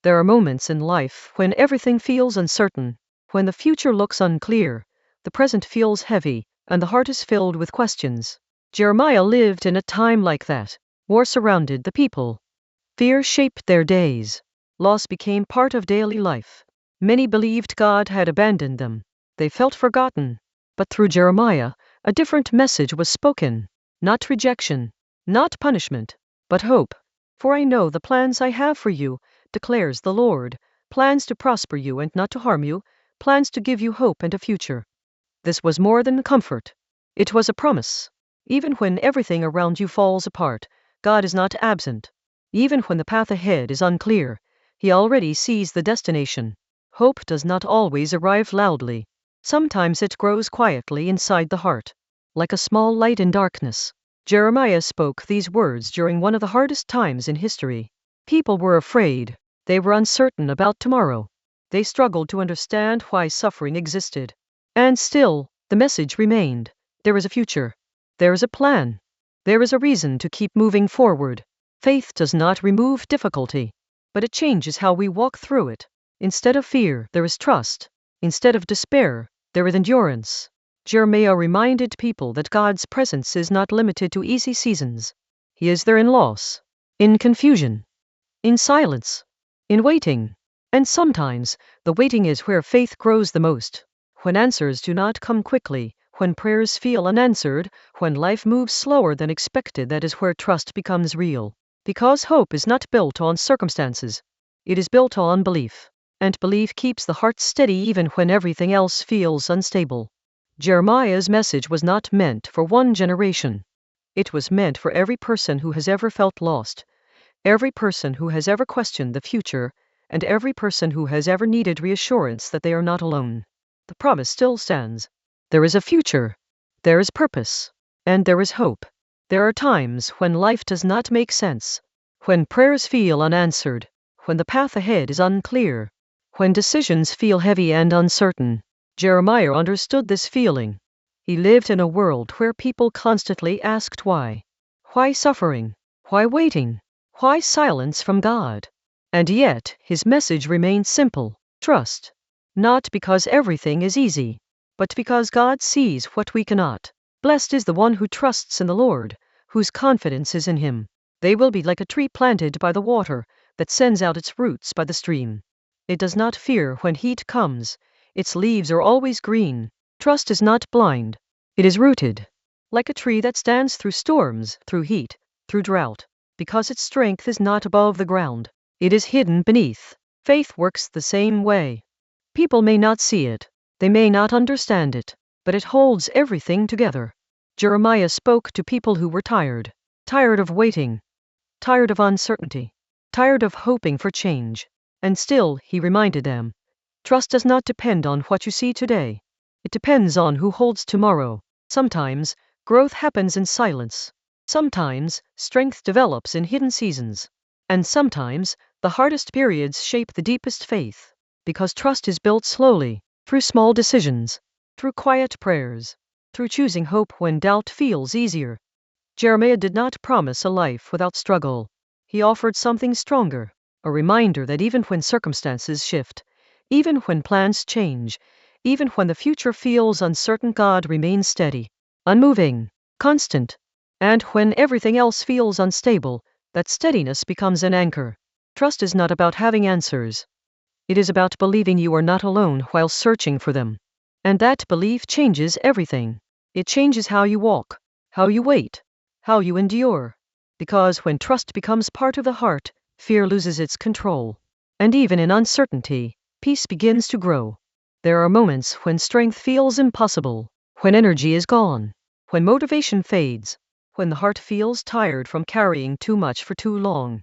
There are moments in life when everything feels uncertain, when the future looks unclear, the present feels heavy, and the heart is filled with questions. Jeremiah lived in a time like that. War surrounded the people. Fear shaped their days. Loss became part of daily life. Many believed God had abandoned them. They felt forgotten. But through Jeremiah, a different message was spoken. Not rejection, not punishment, but hope. For I know the plans I have for you, declares the Lord, plans to prosper you and not to harm you, plans to give you hope and a future. This was more than comfort. It was a promise. Even when everything around you falls apart, God is not absent. Even when the path ahead is unclear, He already sees the destination. Hope does not always arrive loudly. Sometimes it grows quietly inside the heart, like a small light in darkness. Jeremiah spoke these words during one of the hardest times in history. People were afraid. They were uncertain about tomorrow. They struggled to understand why suffering existed. And still, the message remained. There is a future. There is a plan. There is a reason to keep moving forward. Faith does not remove difficulty, but it changes how we walk through it. Instead of fear, there is trust. Instead of despair, there is endurance. Jeremiah reminded people that God's presence is not limited to easy seasons. He is there in loss, in confusion, in silence, in waiting. And sometimes, the waiting is where faith grows the most. When answers do not come quickly, when prayers feel unanswered, when life moves slower than expected, that is where trust becomes real. Because hope is not built on circumstances. It is built on belief. And belief keeps the heart steady even when everything else feels unstable. Jeremiah's message was not meant for one generation. It was meant for every person who has ever felt lost, every person who has ever questioned the future, and every person who has ever needed reassurance that they are not alone. The promise still stands. There is a future, there is purpose, and there is hope. There are times when life does not make sense, when prayers feel unanswered, when the path ahead is unclear, when decisions feel heavy and uncertain. Jeremiah understood this feeling. He lived in a world where people constantly asked why. Why suffering? Why waiting? Why silence from God? And yet, his message remained simple: trust. Not because everything is easy, but because God sees what we cannot. Blessed is the one who trusts in the Lord, whose confidence is in Him. They will be like a tree planted by the water, that sends out its roots by the stream. It does not fear when heat comes. Its leaves are always green. Trust is not blind. It is rooted. Like a tree that stands through storms, through heat, through drought. Because its strength is not above the ground. It is hidden beneath. Faith works the same way. People may not see it. They may not understand it. But it holds everything together. Jeremiah spoke to people who were tired. Tired of waiting. Tired of uncertainty. Tired of hoping for change. And still, he reminded them. Trust does not depend on what you see today. It depends on who holds tomorrow. Sometimes, growth happens in silence. Sometimes, strength develops in hidden seasons. And sometimes, the hardest periods shape the deepest faith. Because trust is built slowly, through small decisions, through quiet prayers, through choosing hope when doubt feels easier. Jeremiah did not promise a life without struggle. He offered something stronger, a reminder that even when circumstances shift, even when plans change, even when the future feels uncertain, God remains steady, unmoving, constant. And when everything else feels unstable, that steadiness becomes an anchor. Trust is not about having answers. It is about believing you are not alone while searching for them. And that belief changes everything. It changes how you walk, how you wait, how you endure. Because when trust becomes part of the heart, fear loses its control. And even in uncertainty, peace begins to grow. There are moments when strength feels impossible, when energy is gone, when motivation fades, when the heart feels tired from carrying too much for too long.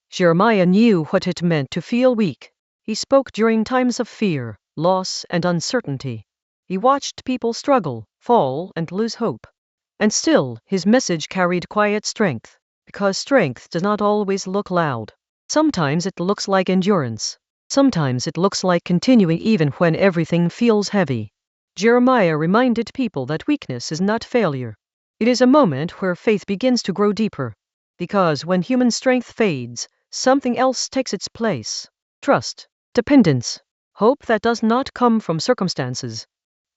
Jeremiah knew what it meant to feel weak. He spoke during times of fear, loss, and uncertainty. He watched people struggle, fall, and lose hope. And still, his message carried quiet strength, because strength does not always look loud. Sometimes it looks like endurance. Sometimes it looks like continuing even when everything feels heavy. Jeremiah reminded people that weakness is not failure. It is a moment where faith begins to grow deeper. Because when human strength fades, something else takes its place. trust, dependence, hope that does not come from circumstances,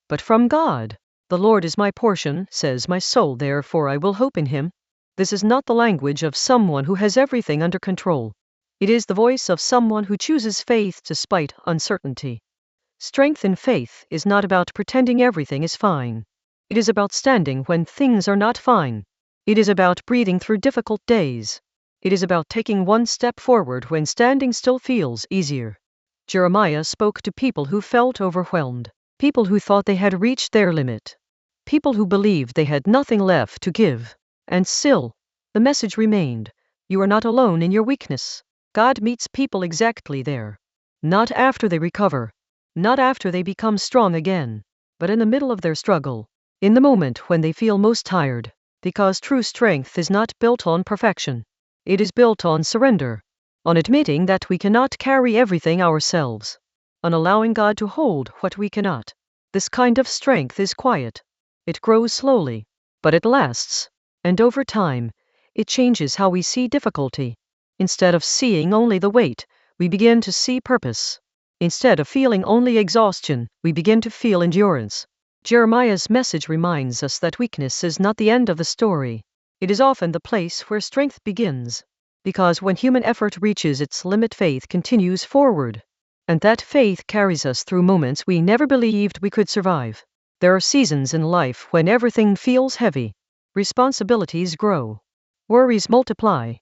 but from God. The Lord is my portion, says my soul, therefore I will hope in him. This is not the language of someone who has everything under control. It is the voice of someone who chooses faith despite uncertainty. Strength in faith is not about pretending everything is fine. It is about standing when things are not fine. It is about breathing through difficult days. It is about taking one step forward when standing still feels easier. Jeremiah spoke to people who felt overwhelmed, people who thought they had reached their limit, people who believed they had nothing left to give. And still, the message remained: you are not alone in your weakness. God meets people exactly there. Not after they recover, not after they become strong again, but in the middle of their struggle, in the moment when they feel most tired, because true strength is not built on perfection. It is built on surrender, on admitting that we cannot carry everything ourselves, on allowing God to hold what we cannot. This kind of strength is quiet. It grows slowly, but it lasts, and over time, it changes how we see difficulty. Instead of seeing only the weight, we begin to see purpose. Instead of feeling only exhaustion, we begin to feel endurance. Jeremiah's message reminds us that weakness is not the end of the story. It is often the place where strength begins. Because when human effort reaches its limit, faith continues forward. And that faith carries us through moments we never believed we could survive. There are seasons in life when everything feels heavy. Responsibilities grow. Worries multiply.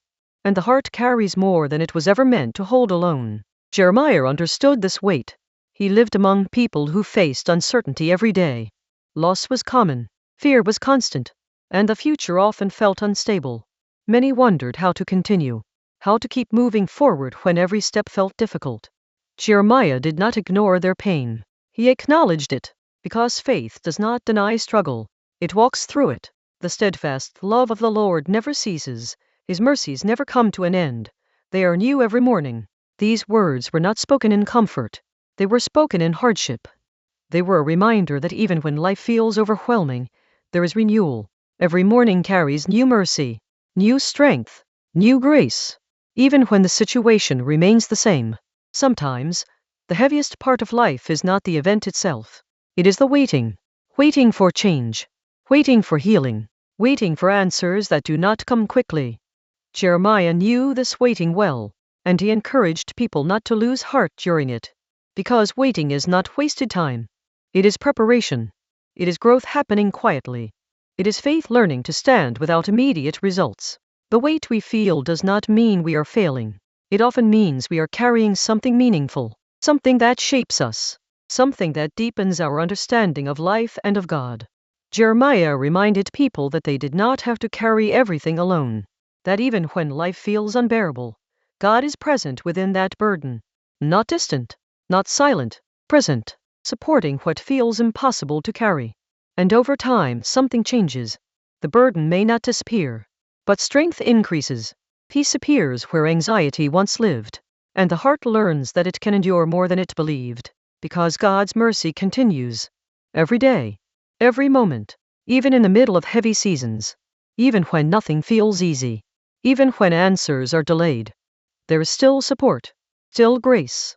And the heart carries more than it was ever meant to hold alone. Jeremiah understood this weight. He lived among people who faced uncertainty every day. Loss was common, fear was constant, and the future often felt unstable. Many wondered how to continue, how to keep moving forward when every step felt difficult. Jeremiah did not ignore their pain. He acknowledged it, because faith does not deny struggle. It walks through it. The steadfast love of the Lord never ceases. His mercies never come to an end. They are new every morning. These words were not spoken in comfort. They were spoken in hardship. They were a reminder that even when life feels overwhelming, there is renewal. Every morning carries new mercy, new strength, new grace, even when the situation remains the same. Sometimes, the heaviest part of life is not the event itself. It is the waiting. Waiting for change. Waiting for healing. Waiting for answers that do not come quickly. Jeremiah knew this waiting well, and he encouraged people not to lose heart during it. Because waiting is not wasted time. It is preparation. It is growth happening quietly. It is faith learning to stand without immediate results. The weight we feel does not mean we are failing. It often means we are carrying something meaningful, something that shapes us, something that deepens our understanding of life and of God. Jeremiah reminded people that they did not have to carry everything alone, that even when life feels unbearable, God is present within that burden, not distant, not silent, present, supporting what feels impossible to carry. And over time, something changes. The burden may not disappear, but strength increases. Peace appears where anxiety once lived, and the heart learns that it can endure more than it believed, because God's mercy continues. Every day, every moment, even in the middle of heavy seasons, even when nothing feels easy, even when answers are delayed, there is still support, still grace,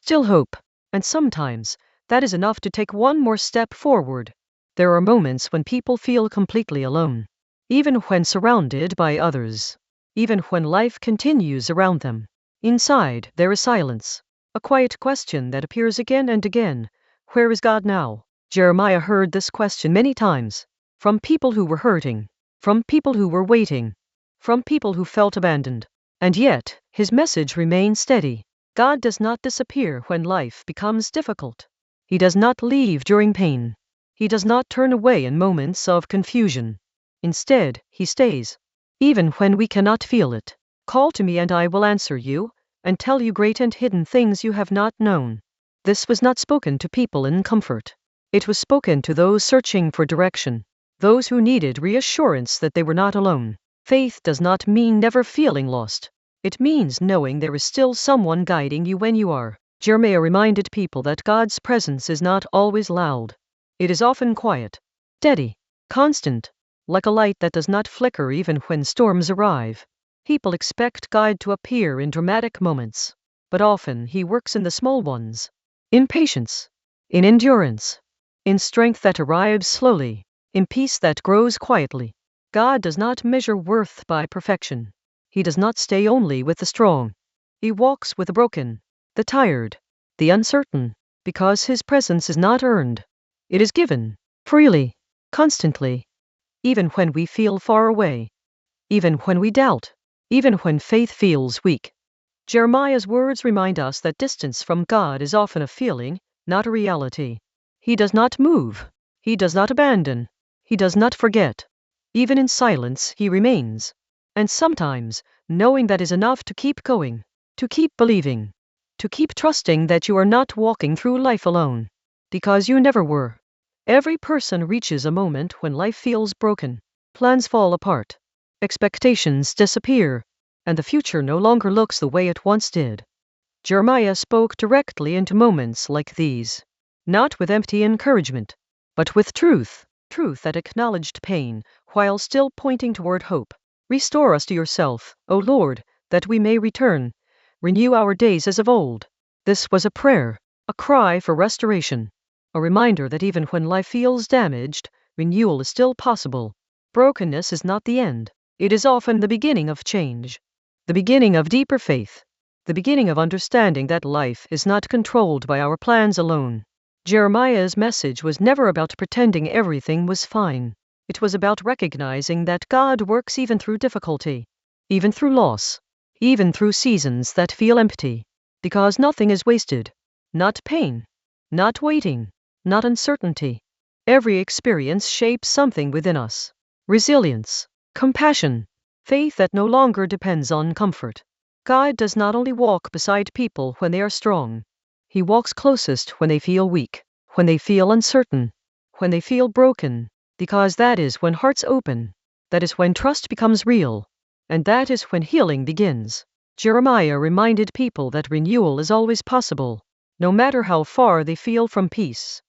still hope, and sometimes, that is enough to take one more step forward. There are moments when people feel completely alone, even when surrounded by others, even when life continues around them. Inside, there is silence, a quiet question that appears again and again: where is God now? Jeremiah heard this question many times, from people who were hurting, from people who were waiting, from people who felt abandoned. And yet, his message remained steady. God does not disappear when life becomes difficult. He does not leave during pain. He does not turn away in moments of confusion. Instead, he stays. Even when we cannot feel it. Call to me and I will answer you, and tell you great and hidden things you have not known. This was not spoken to people in comfort. It was spoken to those searching for direction, those who needed reassurance that they were not alone. Faith does not mean never feeling lost. It means knowing there is still someone guiding you when you are. Jeremiah reminded people that God's presence is not always loud. It is often quiet, steady, constant, like a light that does not flicker even when storms arrive. People expect God to appear in dramatic moments, but often he works in the small ones. In patience, in endurance, in strength that arrives slowly, in peace that grows quietly. God does not measure worth by perfection. He does not stay only with the strong. He walks with the broken, the tired, the uncertain, because his presence is not earned. It is given, freely, constantly, even when we feel far away, even when we doubt, even when faith feels weak. Jeremiah's words remind us that distance from God is often a feeling, not a reality. He does not move. He does not abandon. He does not forget. Even in silence, he remains. And sometimes, knowing that is enough to keep going, to keep believing, to keep trusting that you are not walking through life alone. Because you never were. Every person reaches a moment when life feels broken, plans fall apart, expectations disappear, and the future no longer looks the way it once did. Jeremiah spoke directly into moments like these, not with empty encouragement, but with truth that acknowledged pain, while still pointing toward hope. Restore us to yourself, O Lord, that we may return. Renew our days as of old. This was a prayer, a cry for restoration, a reminder that even when life feels damaged, renewal is still possible. Brokenness is not the end. It is often the beginning of change, the beginning of deeper faith, the beginning of understanding that life is not controlled by our plans alone. Jeremiah's message was never about pretending everything was fine. It was about recognizing that God works even through difficulty, even through loss, even through seasons that feel empty, because nothing is wasted. Not pain, not waiting, not uncertainty. Every experience shapes something within us. Resilience, compassion, faith that no longer depends on comfort. God does not only walk beside people when they are strong. He walks closest when they feel weak, when they feel uncertain, when they feel broken, because that is when hearts open, that is when trust becomes real, and that is when healing begins. Jeremiah reminded people that renewal is always possible, no matter how far they feel from peace,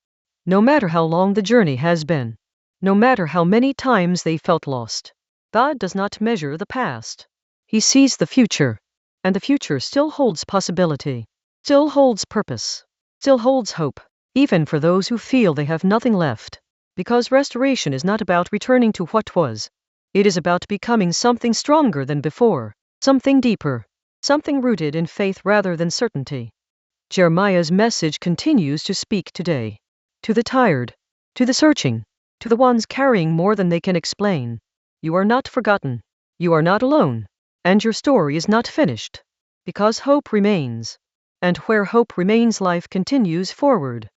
no matter how long the journey has been, no matter how many times they felt lost. God does not measure the past. He sees the future, and the future still holds possibility, still holds purpose, still holds hope, even for those who feel they have nothing left. Because restoration is not about returning to what was. It is about becoming something stronger than before, something deeper, something rooted in faith rather than certainty. Jeremiah's message continues to speak today. To the tired, to the searching, to the ones carrying more than they can explain. You are not forgotten. You are not alone. And your story is not finished. Because hope remains. And where hope remains, life continues forward.